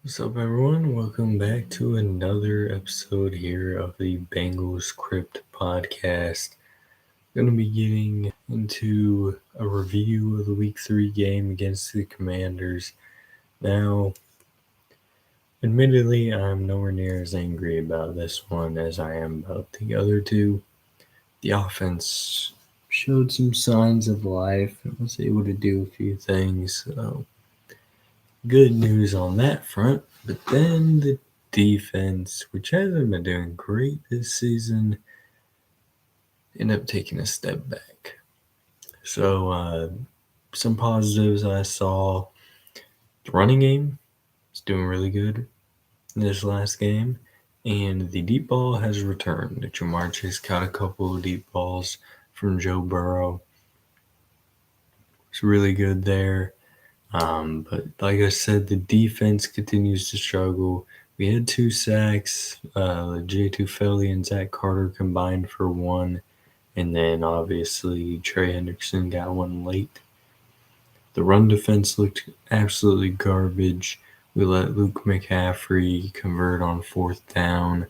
What's up, everyone? Welcome back to another episode here of the Bengals Crypt podcast. Going to be getting into a review of the Week 3 game against the Commanders. Now, admittedly, I'm nowhere near as angry about this one as I am about the other two. The offense showed some signs of life and was able to do a few things. So good news on that front. But then the defense, which hasn't been doing great this season, ended up taking a step back. So some positives I saw. The running game is doing really good in this last game. And the deep ball has returned. Jamar Chase caught a couple of deep balls from Joe Burrow. It's really good there. But like I said, the defense continues to struggle. We had 2 sacks. Jay Tufeli and Zach Carter combined for 1. And then obviously Trey Hendrickson got 1 late. The run defense looked absolutely garbage. We let Luke McCaffrey convert on 4th down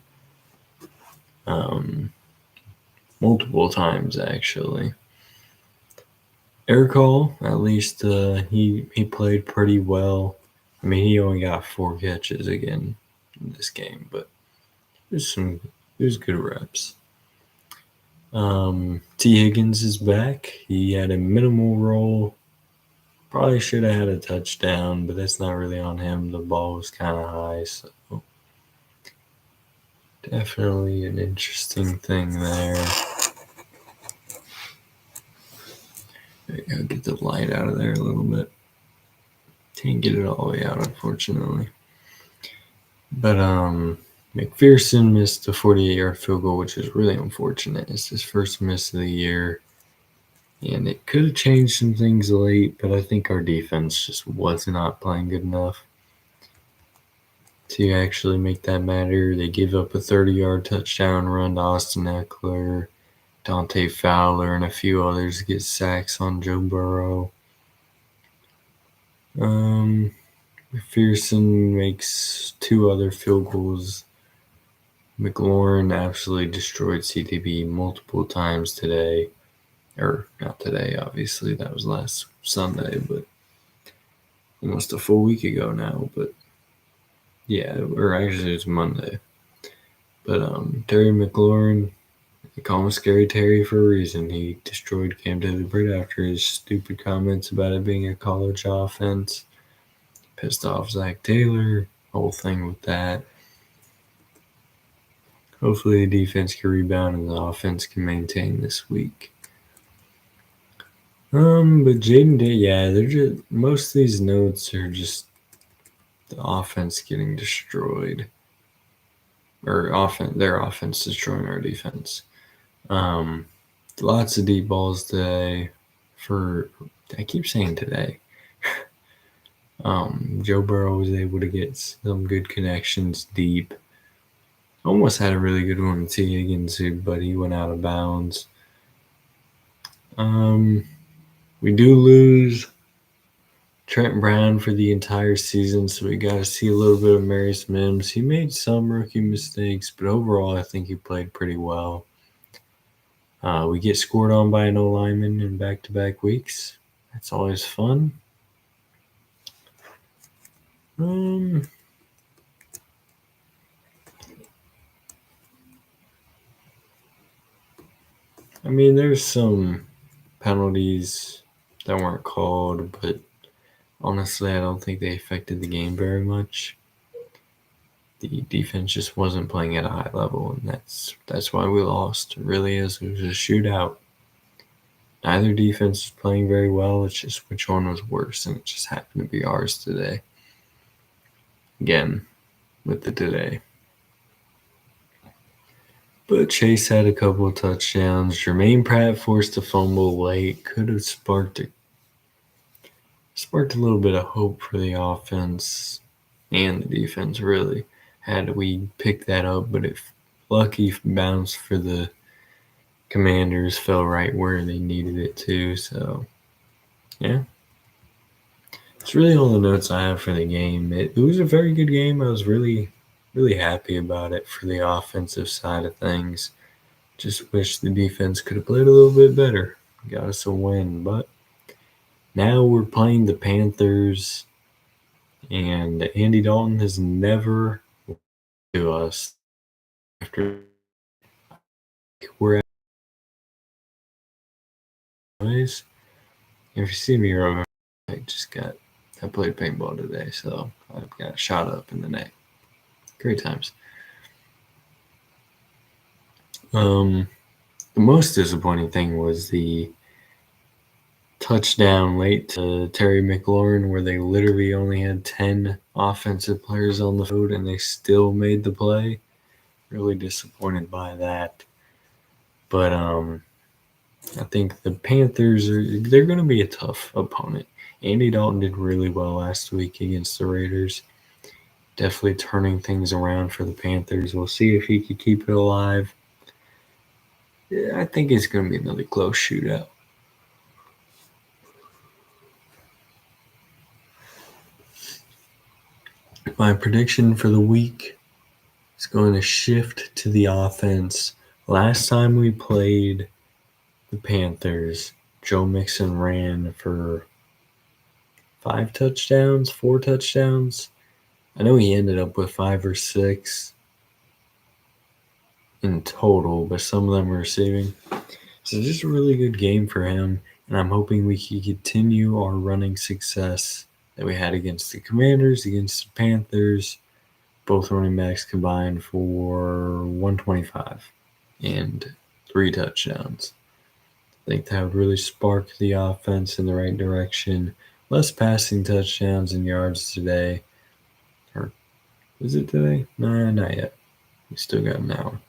multiple times, actually. Eric Hall, at least he played pretty well. I mean, he only got 4 catches again in this game, but it was good reps. T. Higgins is back. He had a minimal role. Probably should have had a touchdown, but that's not really on him. The ball was kind of high, so definitely an interesting thing there. There you go, get the light out of there a little bit. Can't get it all the way out, unfortunately. But McPherson missed a 48-yard field goal, which is really unfortunate. It's his first miss of the year, and it could have changed some things late, but I think our defense just was not playing good enough to actually make that matter. They gave up a 30-yard touchdown run to Austin Eckler, Dante Fowler, and a few others get sacks on Joe Burrow. McPherson makes 2 other field goals. McLaurin absolutely destroyed CTB multiple times today. Or not today, obviously. That was last Sunday, but almost a full week ago now. But yeah, or actually it's Monday. But Terry McLaurin, they call him Scary Terry for a reason. He destroyed Cam Taylor right after his stupid comments about it being a college offense. Pissed off Zach Taylor, whole thing with that. Hopefully the defense can rebound and the offense can maintain this week. But Jaden did, yeah, they're just, most of these notes are just the offense getting destroyed. Or their offense destroying our defense. Lots of deep balls today I keep saying today. Joe Burrow was able to get some good connections deep. Almost had a really good one with T. Higgins, but he went out of bounds. We do lose Trent Brown for the entire season, so we got to see a little bit of Marius Mims. He made some rookie mistakes, but overall I think he played pretty well. We get scored on by an O-lineman in back-to-back weeks. That's always fun. I mean, there's some penalties that weren't called, but honestly, I don't think they affected the game very much. The defense just wasn't playing at a high level, and that's why we lost. It really is. It was a shootout. Neither defense was playing very well. It's just which one was worse, and it just happened to be ours today. Again, with the today. But Chase had a couple of touchdowns. Jermaine Pratt forced a fumble late. Could have sparked a little bit of hope for the offense and the defense, really, had we picked that up. But if lucky bounce for the Commanders fell right where they needed it to. So, yeah. It's really all the notes I have for the game. It was a very good game. I was really happy about it for the offensive side of things. Just wish the defense could have played a little bit better. Got us a win, but now we're playing the Panthers, and Andy Dalton has never to us after we're at ways. If you see me over, I played paintball today, so I got shot up in the neck. Great times. The most disappointing thing was the touchdown late to Terry McLaurin, where they literally only had 10 offensive players on the field and they still made the play. Really disappointed by that. But I think the Panthers they're going to be a tough opponent. Andy Dalton did really well last week against the Raiders. Definitely turning things around for the Panthers. We'll see if he can keep it alive. Yeah, I think it's going to be another close shootout. My prediction for the week is going to shift to the offense. Last time we played the Panthers, Joe Mixon ran for 4 touchdowns. I know he ended up with 5 or 6 in total, but some of them were receiving. So just a really good game for him, and I'm hoping we can continue our running success that we had against the Commanders, against the Panthers. Both running backs combined for 125 and 3 touchdowns. I think that would really spark the offense in the right direction. Less passing touchdowns and yards today. Or is it today? Nah, not yet. We still got an hour.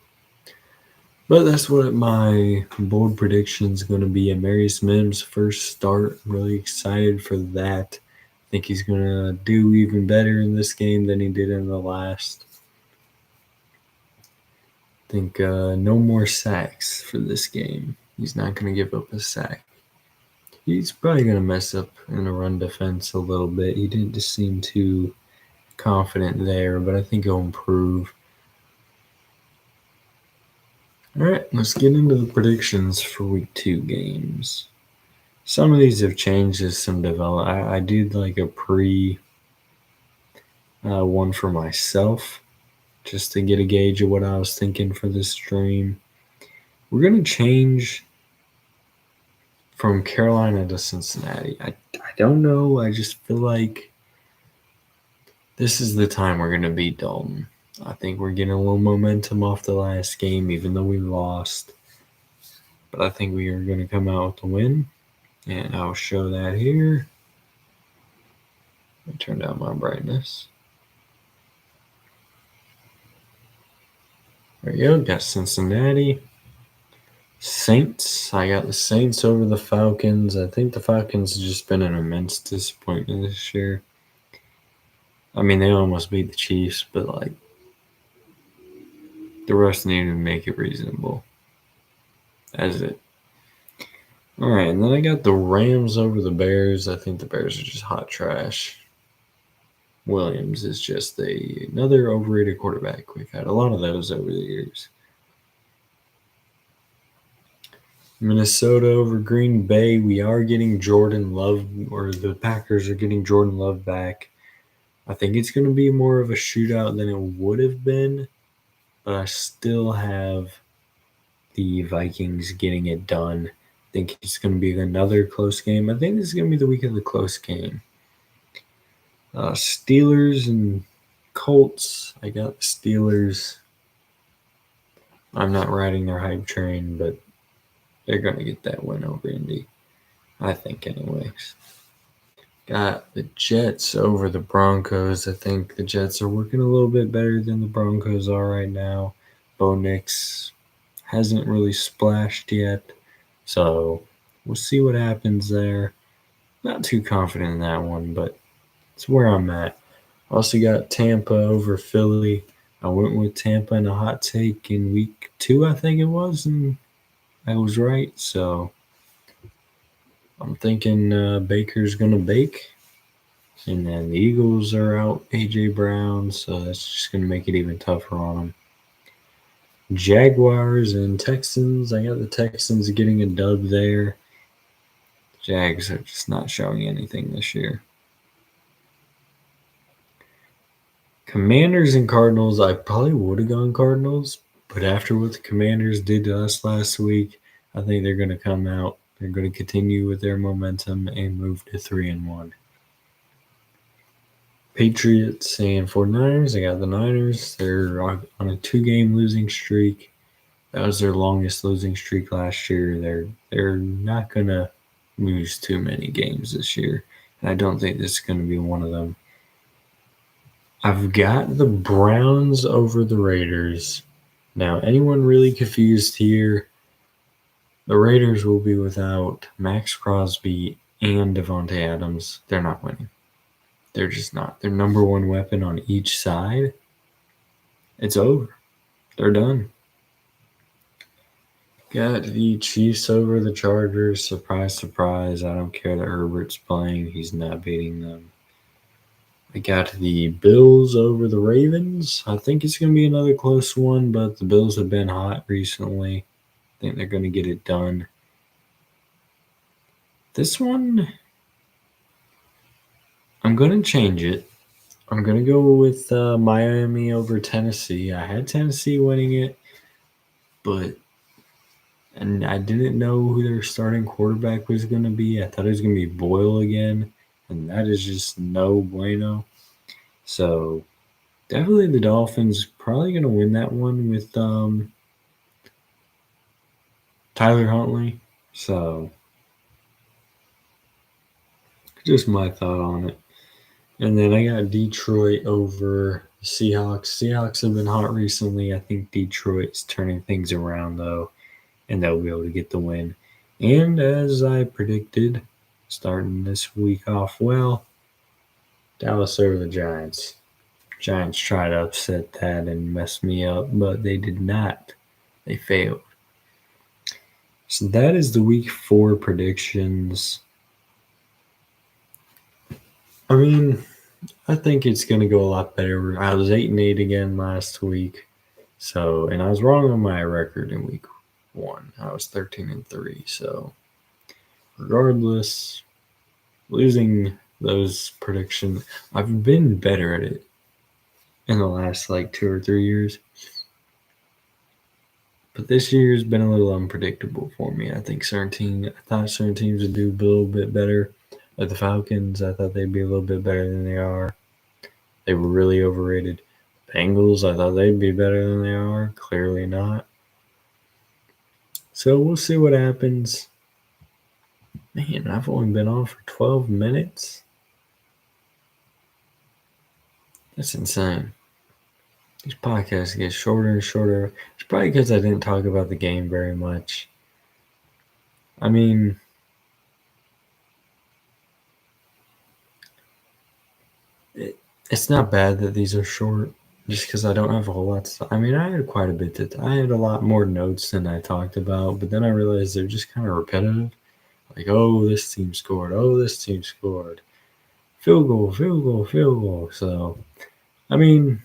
But that's what my bold prediction is going to be. Marius Mims' first start. I'm really excited for that. I think he's going to do even better in this game than he did in the last. I think no more sacks for this game. He's not going to give up a sack. He's probably going to mess up in the run defense a little bit. He didn't just seem too confident there, but I think he'll improve. All right, let's get into the predictions for week 2 games. Some of these have changed as some develop. I did like a pre one for myself just to get a gauge of what I was thinking for this stream. We're going to change from Carolina to Cincinnati. I don't know. I just feel like this is the time we're going to beat Dalton. I think we're getting a little momentum off the last game, even though we lost. But I think we are going to come out with a win. And I'll show that here. Let me turn down my brightness. There you go. Got Cincinnati. Saints. I got the Saints over the Falcons. I think the Falcons have just been an immense disappointment this year. I mean, they almost beat the Chiefs, but like the rest needed to make it reasonable. That's it. All right, and then I got the Rams over the Bears. I think the Bears are just hot trash. Williams is just another overrated quarterback. We've had a lot of those over the years. Minnesota over Green Bay. We are getting Jordan Love, or the Packers are getting Jordan Love back. I think it's going to be more of a shootout than it would have been, but I still have the Vikings getting it done. I think it's going to be another close game. I think this is going to be the week of the close game. Steelers and Colts. I got the Steelers. I'm not riding their hype train, but they're going to get that win over Indy. I think anyways. Got the Jets over the Broncos. I think the Jets are working a little bit better than the Broncos are right now. Bo Nix hasn't really splashed yet, so we'll see what happens there. Not too confident in that one, but it's where I'm at. Also got Tampa over Philly. I went with Tampa in a hot take in week 2, I think it was, and I was right. So I'm thinking Baker's going to bake. And then the Eagles are out A.J. Brown, so that's just going to make it even tougher on them. Jaguars and Texans. I got the Texans getting a dub there. Jags are just not showing anything this year. Commanders and Cardinals. I probably would have gone Cardinals, but after what the Commanders did to us last week, I think they're going to come out. They're going to continue with their momentum and move to 3-1. Patriots and 49ers. I got the Niners. They're on a 2-game losing streak. That was their longest losing streak last year. They're not going to lose too many games this year. And I don't think this is going to be one of them. I've got the Browns over the Raiders. Now, anyone really confused here? The Raiders will be without Max Crosby and Devontae Adams. They're not winning. They're just not. Their number one weapon on each side. It's over. They're done. Got the Chiefs over the Chargers. Surprise, surprise. I don't care that Herbert's playing. He's not beating them. I got the Bills over the Ravens. I think it's going to be another close one, but the Bills have been hot recently. I think they're going to get it done. This one, I'm going to change it. I'm going to go with Miami over Tennessee. I had Tennessee winning it, and I didn't know who their starting quarterback was going to be. I thought it was going to be Boyle again, and that is just no bueno. So definitely the Dolphins probably going to win that one with Tyler Huntley. So just my thought on it. And then I got Detroit over the Seahawks. Seahawks have been hot recently. I think Detroit's turning things around, though, and they'll be able to get the win. And as I predicted, starting this week off well, Dallas over the Giants. Giants tried to upset that and mess me up, but they did not. They failed. So that is the week 4 predictions. I mean, I think it's going to go a lot better. I was 8-8 again last week. So, and I was wrong on my record in week 1. I was 13-3. So, regardless, losing those predictions, I've been better at it in the last 2 or 3 years. But this year's been a little unpredictable for me. I thought certain teams would do a little bit better. Like the Falcons, I thought they'd be a little bit better than they are. They were really overrated. Bengals, I thought they'd be better than they are. Clearly not. So we'll see what happens. Man, I've only been on for 12 minutes. That's insane. These podcasts get shorter and shorter. It's probably because I didn't talk about the game very much. I mean, it's not bad that these are short, just because I don't have a whole lot to. I mean, I had quite a bit I had a lot more notes than I talked about, but then I realized they're just kind of repetitive. Like, oh, this team scored. Oh, this team scored. Field goal, field goal, field goal. So, I mean,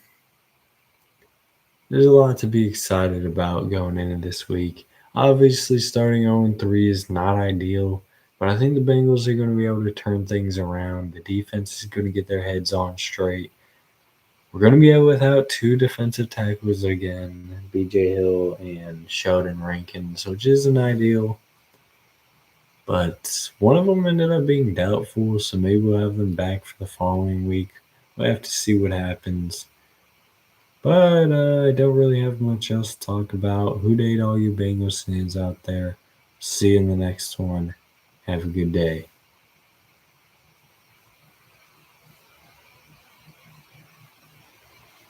there's a lot to be excited about going into this week. Obviously, starting 0-3 is not ideal, but I think the Bengals are going to be able to turn things around. The defense is going to get their heads on straight. We're going to be without 2 defensive tackles again, B.J. Hill and Sheldon Rankins, which isn't ideal. But one of them ended up being doubtful, so maybe we'll have them back for the following week. We'll have to see what happens. But I don't really have much else to talk about. Who date all you Bengals fans out there? See you in the next one. Have a good day.